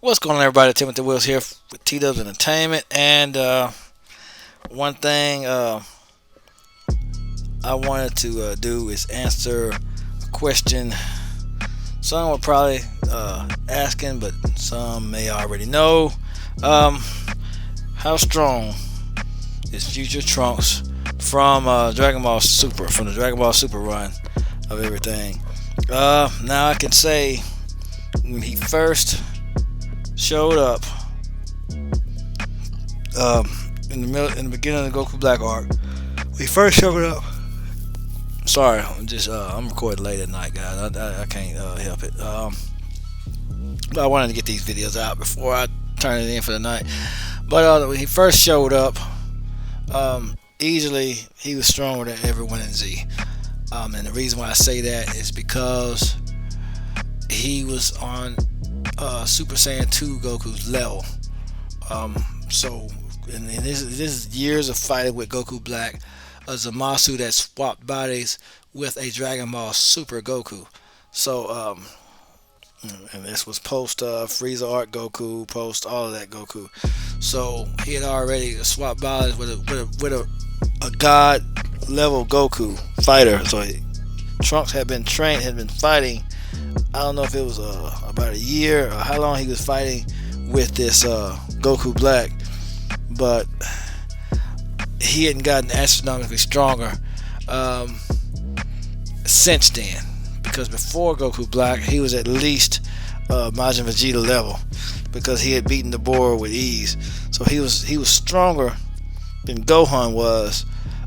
What's going on, everybody? Timothy Wills here with T Dubs Entertainment. And one thing I wanted to do is answer a question some were probably asking, but some may already know. Um, how strong is Future Trunks from Dragon Ball Super, from the Dragon Ball Super run of everything? Now I can say when he first showed up um, in the beginning of the Goku Black arc. When he first showed up. Sorry, I'm recording late at night, guys. I can't help it. But I wanted to get these videos out before I turn it in for the night. But when he first showed up, easily he was stronger than everyone in Z. And the reason why I say that is because he was on Super Saiyan 2 Goku's level. So, and this is years of fighting with Goku Black, a Zamasu that swapped bodies with a Dragon Ball Super Goku. So, and this was post Frieza Art Goku, post all of that Goku. So he had already swapped bodies with a god level Goku fighter. So Trunks had been trained, had been fighting. I don't know if it was about a year or how long he was fighting with this Goku Black, but he hadn't gotten astronomically stronger since then. Because before Goku Black, he was at least Majin Vegeta level, because he had beaten the boar with ease. So he was stronger than Gohan was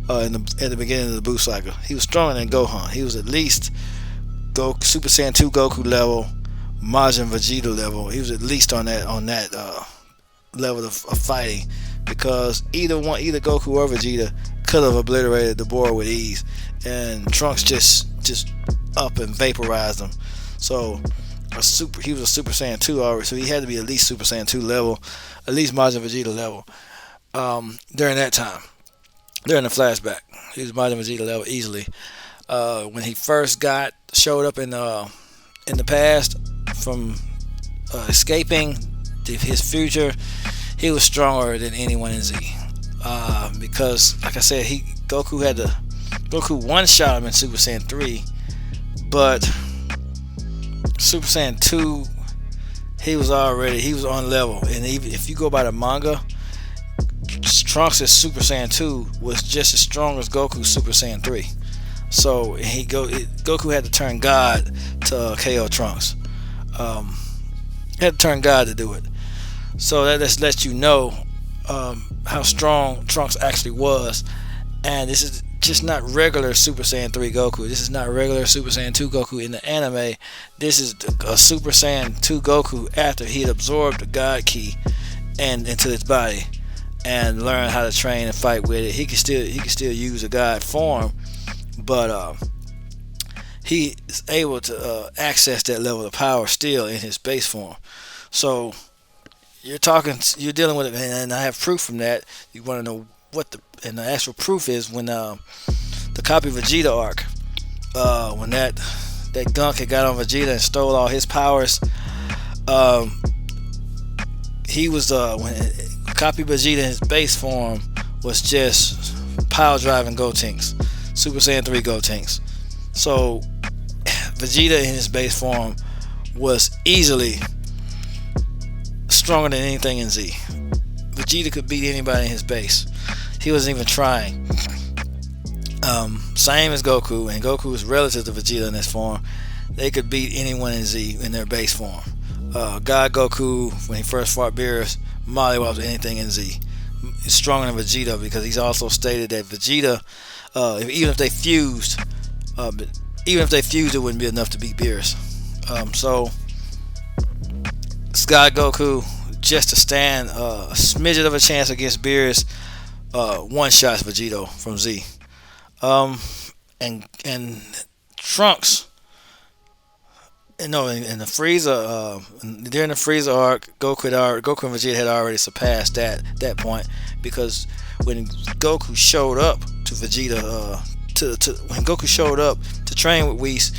at the beginning of the Buu cycle. He was stronger than Gohan. He was at least Super Saiyan 2 Goku level, Majin Vegeta level. He was at least on that level of fighting, because either Goku or Vegeta could have obliterated the boar with ease, and Trunks just up and vaporized him. So he was a Super Saiyan 2 already, so he had to be at least Super Saiyan 2 level, at least Majin Vegeta level. During that time, during the flashback, he was Majin Vegeta level easily. When he first showed up in the past from escaping his future, he was stronger than anyone in Z. Because, like I said, Goku one shot him in Super Saiyan 3, but Super Saiyan 2, he was on level. And even if you go by the manga, Trunks' Super Saiyan 2 was just as strong as Goku's Super Saiyan 3. So Goku had to turn God to KO Trunks. He had to turn God to do it. So that just lets you know how strong Trunks actually was. And this is just not regular Super Saiyan 3 Goku. This is not regular Super Saiyan 2 Goku in the anime. This is a Super Saiyan 2 Goku after he had absorbed the God Ki and into his body and learned how to train and fight with it. He can still use a God form, but he is able to access that level of power still in his base form. So you're dealing with it, and I have proof from that. You want to know and the actual proof is when the Copy Vegeta arc, when that gunk had got on Vegeta and stole all his powers. He was when Copy Vegeta in his base form was just power driving Gotenks, Super Saiyan 3 Gotenks. So Vegeta in his base form was easily stronger than anything in Z. Vegeta could beat anybody in his base. He wasn't even trying. Same as Goku, and Goku is relative to Vegeta in this form. They could beat anyone in Z in their base form. God Goku, when he first fought Beerus, mollywopped anything in Z. He's stronger than Vegeta, because he's also stated that Vegeta, even if they fused, it wouldn't be enough to beat Beerus. So God Goku, just to stand a smidget of a chance against Beerus, one shots Vegeta from Z. And Trunks, in the Frieza, during the Frieza arc, Goku and Vegeta had already surpassed that point, because when Goku showed up to Vegeta, when Goku showed up to train with Whis,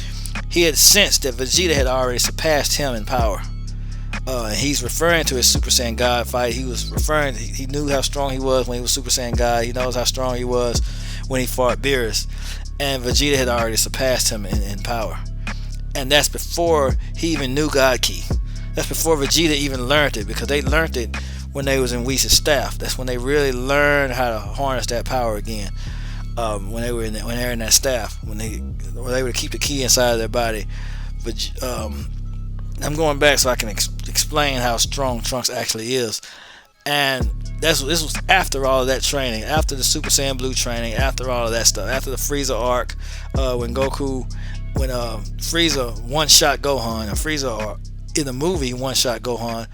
he had sensed that Vegeta had already surpassed him in power. He's referring to his Super Saiyan God fight. He was referring. He knew how strong he was when he was Super Saiyan God. He knows how strong he was when he fought Beerus, and Vegeta had already surpassed him in power. And that's before he even knew God Ki. That's before Vegeta even learned it, because they learned it when they was in Whis' staff. That's when they really learned how to harness that power again. When they were in that staff, when they were able to keep the ki inside of their body. But I'm going back so I can explain how strong Trunks actually is. And this was after all of that training, after the Super Saiyan Blue training, after all of that stuff, after the Frieza arc, when Frieza one-shot Gohan, and Frieza in the movie one-shot Gohan,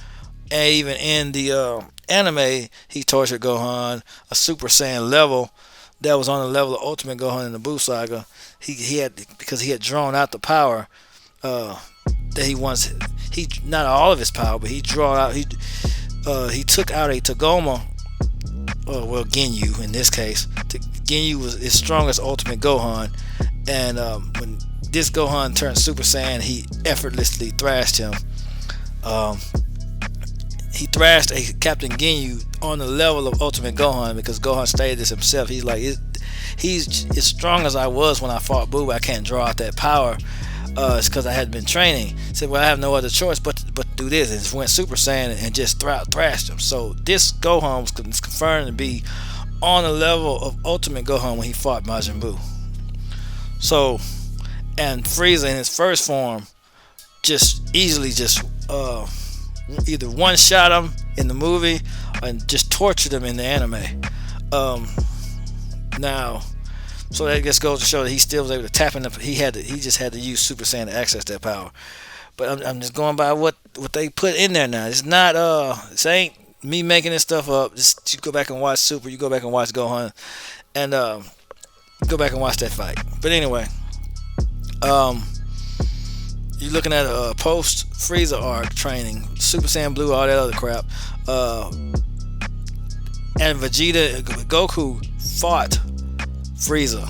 and even in the anime he tortured Gohan a Super Saiyan level that was on the level of Ultimate Gohan in the Buu Saga. He had, because he had drawn out the power that he not all of his power, but he took out a Togoma, Ginyu in this case. Ginyu was his strongest Ultimate Gohan, and when this Gohan turned Super Saiyan, he effortlessly thrashed him. He thrashed a Captain Ginyu on the level of Ultimate Gohan, because Gohan stated this himself. He's like, he's as strong as I was when I fought Buu, but I can't draw out that power. It's because I hadn't been training. He said, well, I have no other choice but to do this, and just went Super Saiyan and just thrashed him. So this Gohan was confirmed to be on the level of Ultimate Gohan when he fought Majin Buu. So, and Frieza in his first form just easily either one-shot him in the movie and just tortured him in the anime. Now, so that just goes to show that he still was able to tap into. He just had to use Super Saiyan to access that power. But I'm just going by what they put in there now. It's not this ain't me making this stuff up. Just you go back and watch Super. You go back and watch Gohan, and go back and watch that fight. But anyway, you're looking at a post Frieza arc training, Super Saiyan Blue, all that other crap, and Goku fought Frieza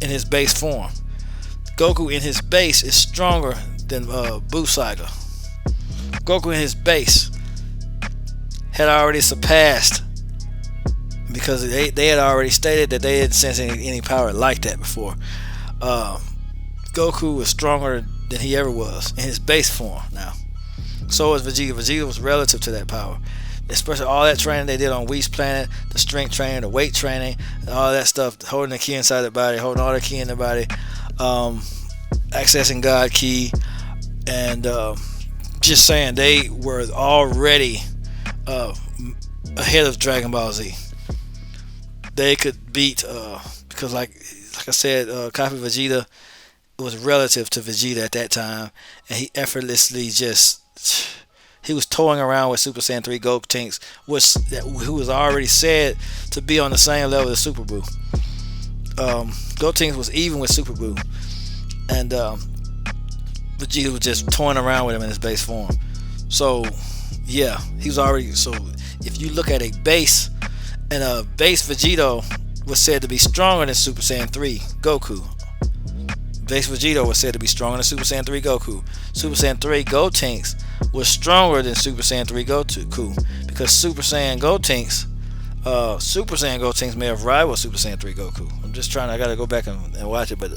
in his base form. Goku in his base is stronger than Buu Saga. Goku in his base had already surpassed, because they had already stated that they didn't sense any power like that before. Goku was stronger than he ever was in his base form now. So was Vegeta. Vegeta was relative to that power. Especially all that training they did on Whis planet, the strength training, the weight training, and all that stuff, holding the ki inside the body, holding all the ki in the body, accessing God Ki, and just saying they were already ahead of Dragon Ball Z. They could beat, because like I said, Copy Vegeta was relative to Vegeta at that time, and he effortlessly he was toying around with Super Saiyan 3 Gotenks, who was already said to be on the same level as Super Buu. Gotenks was even with Super Buu, and Vegeta was just toying around with him in his base form. So yeah, he was already. So if you look at a base, and a base Vegeta was said to be stronger than Super Saiyan 3 Goku. Base Vegeta was said to be stronger than Super Saiyan 3 Goku. Super Saiyan 3 Gotenks was stronger than Super Saiyan 3 Goku, because Super Saiyan Gotenks may have rivaled Super Saiyan 3 Goku. I gotta go back and watch it, but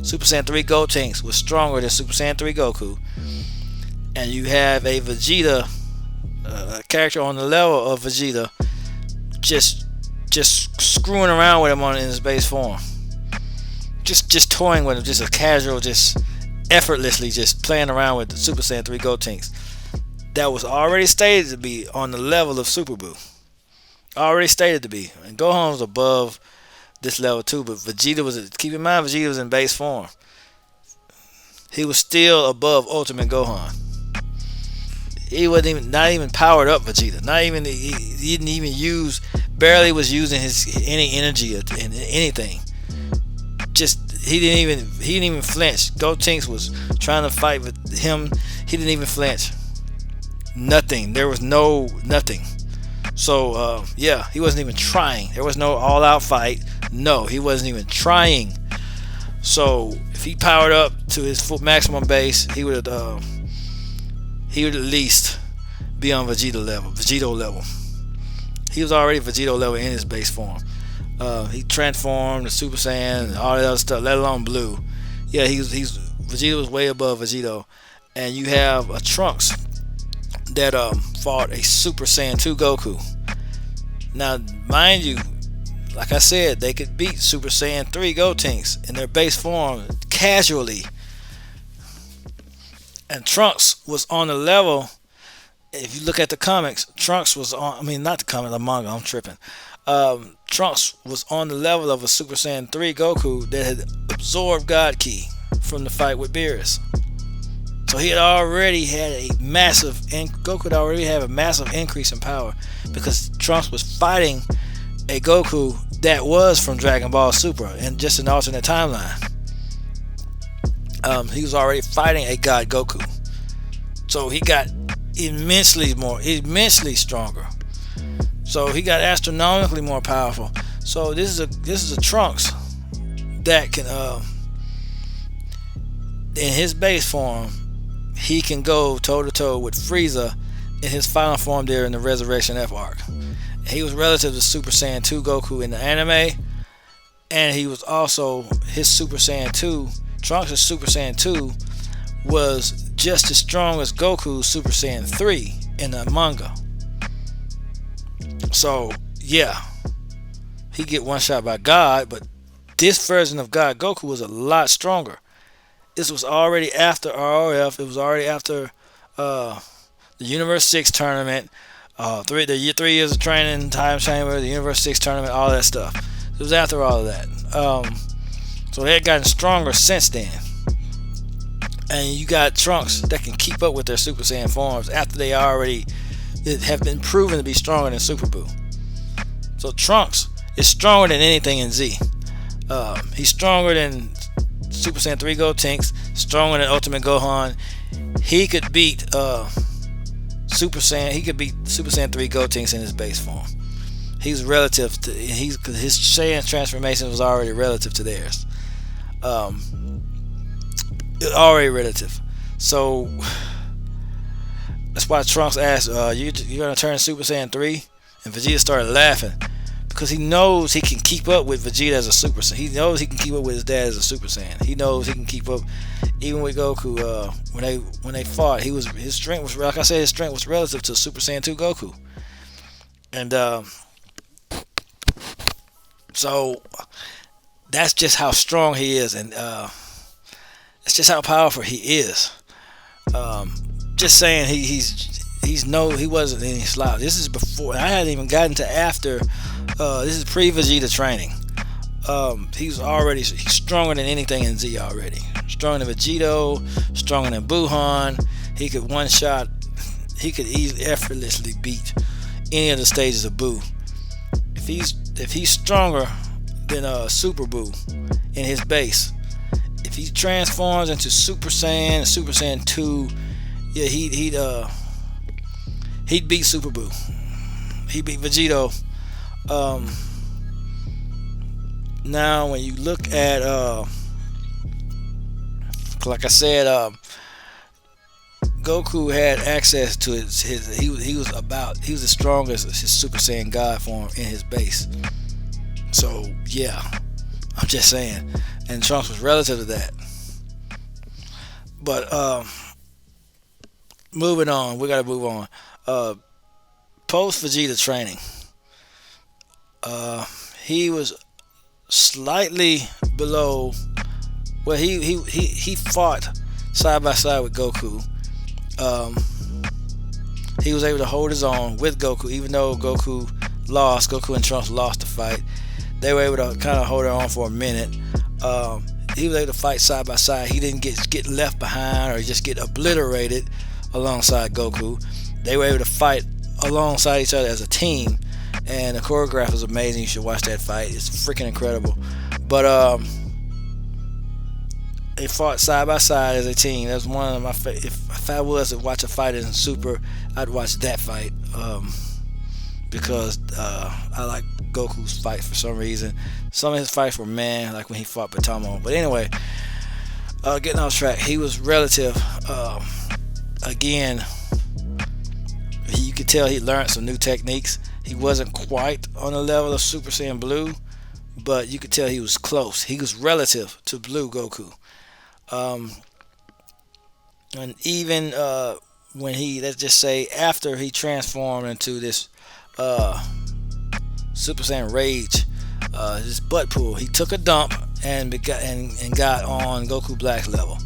Super Saiyan 3 Gotenks was stronger than Super Saiyan 3 Goku. And you have a Vegeta, a character on the level of Vegeta, just screwing around with him in his base form. Just toying with him, just a casual, just effortlessly just playing around with the Super Saiyan 3 Gotenks. That was already stated to be on the level of Super Buu. Already stated to be. And Gohan was above this level too, but Vegeta was, keep in mind, Vegeta was in base form. He was still above Ultimate Gohan. He wasn't not even powered up Vegeta. Not even, he didn't even barely was using any energy in anything. He didn't even flinch. Gotenks was trying to fight with him. He didn't even flinch. Nothing. There was nothing. So yeah, he wasn't even trying. There was no all-out fight. No, he wasn't even trying. So if he powered up to his full maximum base, he would at least be on Vegito level. He was already Vegito level in his base form. He transformed to Super Saiyan and all that other stuff, let alone Blue. Yeah, he's Vegeta was way above Vegito. And you have a Trunks that fought a Super Saiyan 2 Goku. Now, mind you, like I said, they could beat Super Saiyan 3 Gotenks in their base form casually. And Trunks was on the level. If you look at the comics, Trunks was on, I mean, not the comic, the manga, I'm tripping. Trunks was on the level of a Super Saiyan 3 Goku that had absorbed God Ki from the fight with Beerus. So he had already had a massive, Goku had already had a massive increase in power because Trunks was fighting a Goku that was from Dragon Ball Super and just an alternate timeline. He was already fighting a God Goku. So he got immensely stronger. So he got astronomically more powerful. So this is a Trunks that can in his base form, he can go toe to toe with Frieza in his final form there in the Resurrection F arc. He was relative to Super Saiyan 2 Goku in the anime, and he was also his Super Saiyan 2. Trunks' Super Saiyan 2 was just as strong as Goku's Super Saiyan 3 in the manga. So yeah, he get one shot by God, but this version of God Goku was a lot stronger. This was already after ROF. It was already after the Universe 6 tournament, 3 years of training, time chamber, the Universe 6 tournament, all that stuff. It was after all of that. So they had gotten stronger since then. And you got Trunks that can keep up with their Super Saiyan forms after they already have been proven to be stronger than Super Buu. So Trunks is stronger than anything in Z. He's stronger than Super Saiyan 3 Gotenks, stronger than Ultimate Gohan. He could beat Super Saiyan 3 Gotenks in his base form. He's relative to his Saiyan transformation was already relative to theirs. Already relative. So that's why Trunks asked, "You're gonna turn Super Saiyan 3?" And Vegeta started laughing because he knows he can keep up with Vegeta as a Super Saiyan. He knows he can keep up with his dad as a Super Saiyan. He knows he can keep up even with Goku. When they fought, his strength was, like I said, his strength was relative to Super Saiyan 2 Goku. And so that's just how strong he is, and that's just how powerful he is. Just saying, he wasn't any slouch. This is before. I hadn't even gotten to after. This is pre-Vegeta training. He's stronger than anything in Z already. Stronger than Vegito, stronger than Buhan. He could one shot. He could easily, effortlessly beat any of the stages of Buu. If he's stronger than Super Buu in his base, if he transforms into Super Saiyan, Super Saiyan 2, yeah, he'd beat Super Buu. He'd beat Vegito. Now, when you look at, like I said, Goku had access to he was as strong as his Super Saiyan God form in his base. So yeah, I'm just saying. And Trunks was relative to that. But moving on, we gotta move on. Post Vegeta training, he was slightly below. Well, he fought side by side with Goku. He was able to hold his own with Goku, even though Goku and Trunks lost the fight. They were able to kind of hold their own for a minute. He was able to fight side by side. He didn't get left behind or just get obliterated alongside Goku. They were able to fight alongside each other as a team, and the choreograph is amazing. You should watch that fight. It's freaking incredible. But they fought side by side as a team. That's one of my if I was to watch a fight in Super, I'd watch that fight because I like Goku's fight for some reason. Some of his fights were like when he fought Batomo. But anyway, getting off track, he was relative. Again, could tell he learned some new techniques. He wasn't quite on the level of Super Saiyan Blue, but you could tell he was close. He was relative to Blue Goku. Um, and even when he, let's just say, after he transformed into this Super Saiyan Rage, his butt pool, he took a dump and got on Goku Black's level.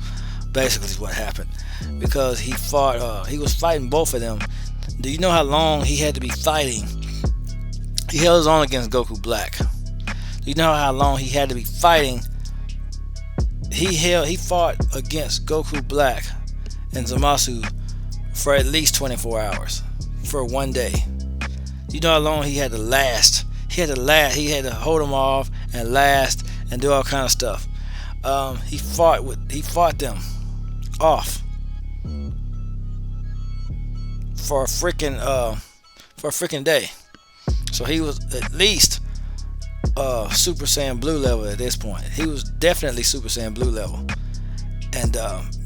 Basically, is what happened, because he fought. He was fighting both of them. Do you know how long he had to be fighting? He held his own against Goku Black. Do you know how long he had to be fighting? He fought against Goku Black and Zamasu for at least 24 hours, for one day. Do you know how long he had to last? He had to hold them off and last and do all kind of stuff. He fought them off for a freaking day. So he was at least Super Saiyan Blue level at this point. He was definitely Super Saiyan Blue level, and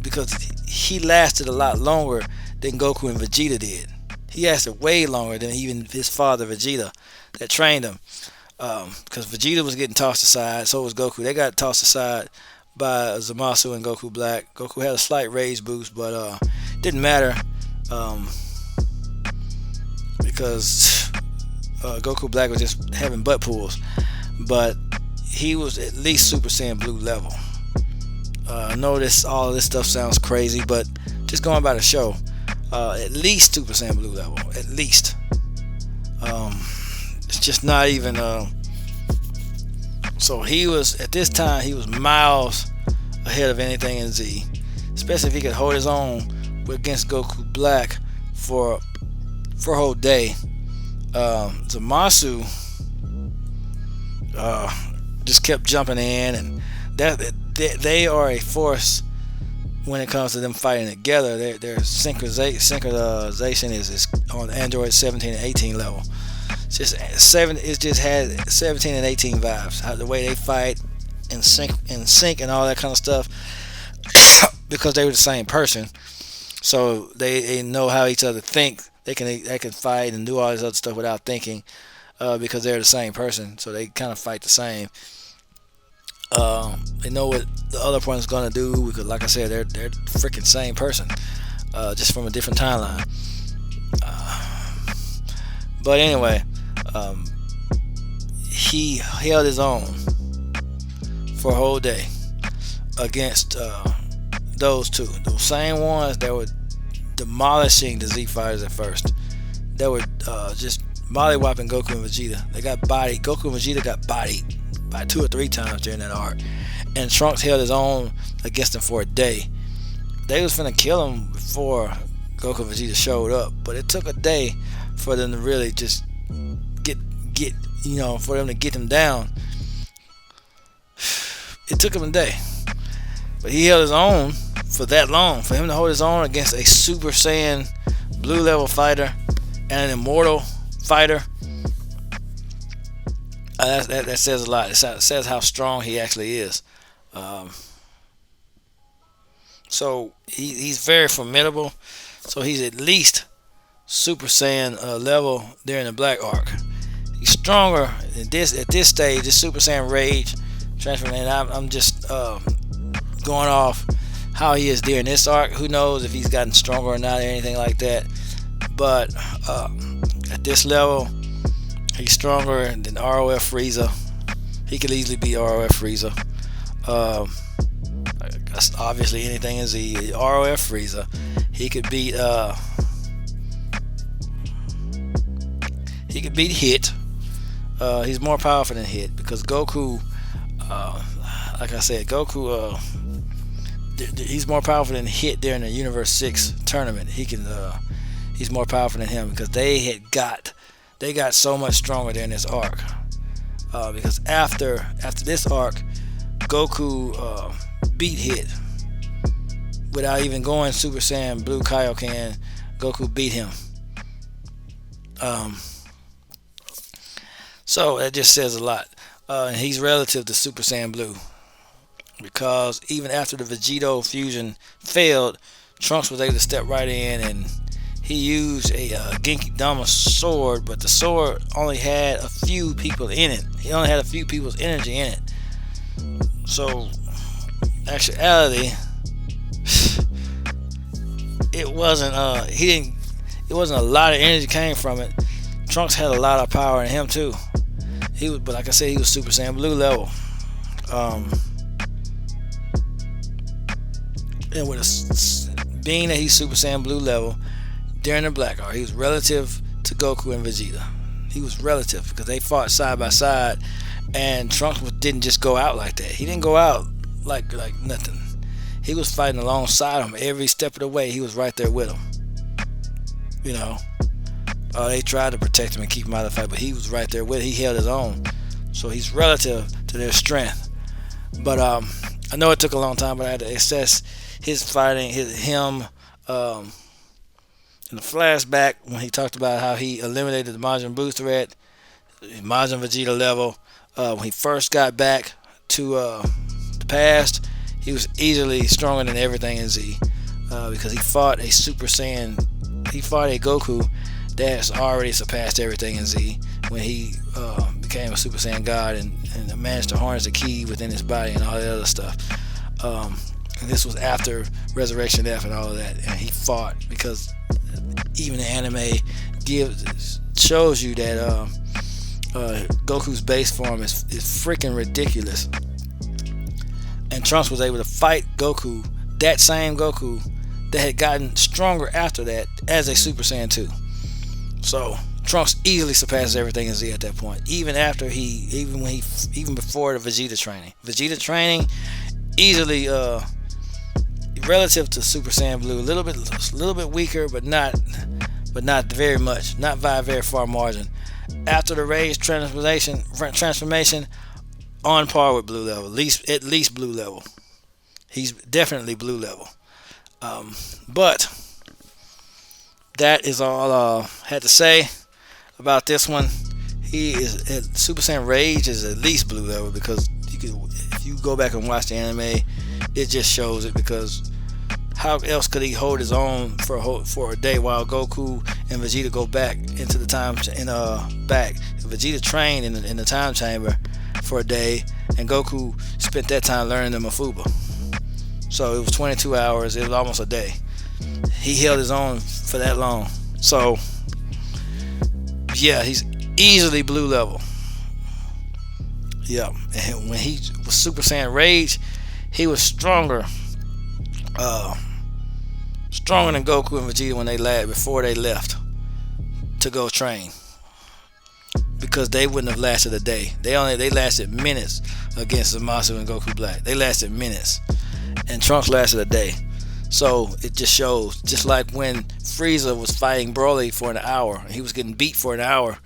because he lasted a lot longer than Goku and Vegeta did. He lasted way longer than even his father Vegeta that trained him. Because Vegeta was getting tossed aside, so was Goku. They got tossed aside by Zamasu and Goku Black. Goku had a slight rage boost, but didn't matter because Goku Black was just having butt pulls. But he was at least Super Saiyan Blue level. I know all of this stuff sounds crazy, but just going by the show, at least Super Saiyan Blue level, at least. It's just not even. So he was, at this time, he was miles ahead of anything in Z, especially if he could hold his own against Goku Black for a whole day. Zamasu just kept jumping in, and they are a force when it comes to them fighting together. Their synchronization is on Android 17 and 18 level. It just had 17 and 18 vibes. How the way they fight and sync and all that kind of stuff, because they were the same person, so they know how each other think. They can fight and do all this other stuff without thinking, because they're the same person, so they kind of fight the same. They know what the other person's gonna do because, like I said, they're the freaking same person, just from a different timeline. But anyway, he held his own for a whole day against those two, those same ones that were demolishing the Z Fighters at first. They were just mollywopping Goku and Vegeta. They got bodied. Goku and Vegeta got bodied by 2 or 3 times during that arc, and Trunks held his own against them for a day. They was finna kill him before Goku and Vegeta showed up, but it took a day for them to really just get for them to get him down. It took him a day, but he held his own for that long. For him to hold his own against a Super Saiyan Blue level fighter and an immortal fighter, that says a lot. It says how strong he actually is. So he's very formidable. So he's at least Super Saiyan level during the Black arc. He's stronger at this stage. This Super Saiyan Rage transformation. I'm just going off how he is during this arc. Who knows if he's gotten stronger or not, or anything like that. But at this level, he's stronger than ROF Frieza. He could easily beat ROF Frieza. That's obviously anything is the ROF Frieza. He could beat Hit. He's more powerful than Hit because Goku, like I said, Goku he's more powerful than Hit during the Universe 6 tournament. He's more powerful than him because they got so much stronger during this arc. Because after this arc, Goku beat Hit without even going Super Saiyan Blue Kaioken. Goku beat him. So that just says a lot. He's relative to Super Saiyan Blue because even after the Vegito fusion failed, Trunks was able to step right in and he used a Genki Dama sword, but the sword only had a few people in it. He only had a few people's energy in it. So, actuality, it wasn't. It wasn't a lot of energy came from it. Trunks had a lot of power in him too. But like I said, he was Super Saiyan Blue level. And being that he's Super Saiyan Blue level during the Black Arc, he was relative to Goku and Vegeta. He was relative because they fought side by side, and Trunks didn't just go out like that. He didn't go out like nothing. He was fighting alongside him every step of the way. He was right there with him. You know, they tried to protect him and keep him out of the fight, but he was right there with him. He held his own. So he's relative to their strength. But I know it took a long time, but I had to assess his fighting, him in the flashback when he talked about how he eliminated the Majin Buu threat, Majin Vegeta level. When he first got back to the past, he was easily stronger than everything in Z, because he fought a Super Saiyan. He fought a Goku that's already surpassed everything in Z when he became a Super Saiyan God and managed to harness the ki within his body and all that other stuff. And this was after Resurrection F and all of that, and he fought because even the anime shows you that Goku's base form is freaking ridiculous, and Trunks was able to fight Goku, that same Goku that had gotten stronger after that as a Super Saiyan 2. So Trunks easily surpasses everything in Z at that point, even before the Vegeta training. Vegeta training easily relative to Super Saiyan Blue, a little bit weaker, but not very much, not by a very far margin. After the Rage transformation, on par with Blue level, at least Blue level. He's definitely Blue level. But that is all I had to say about this one. Super Saiyan Rage is at least Blue level, because if you go back and watch the anime, it just shows it, because how else could he hold his own for a day while Goku and Vegeta go back into the time back? Vegeta trained in the time chamber for a day, and Goku spent that time learning the Mafuba. So it was 22 hours. It was almost a day. He held his own for that long. So yeah, he's easily Blue level. Yeah, and when he was Super Saiyan Rage, he was stronger than Goku and Vegeta before they left to go train, because they wouldn't have lasted a day. They lasted minutes against Zamasu and Goku Black. They lasted minutes, and Trunks lasted a day. So it just shows, just like when Frieza was fighting Broly for an hour, he was getting beat for an hour.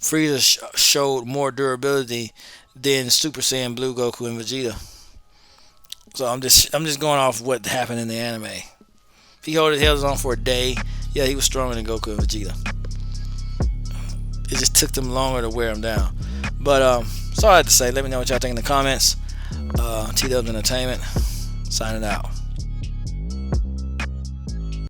Frieza showed more durability than Super Saiyan Blue Goku and Vegeta. So I'm just going off what happened in the anime. If he held his own for a day, yeah, he was stronger than Goku and Vegeta. It just took them longer to wear him down. But that's all I had to say. Let me know what y'all think in the comments. T-Dubs Entertainment, signing out.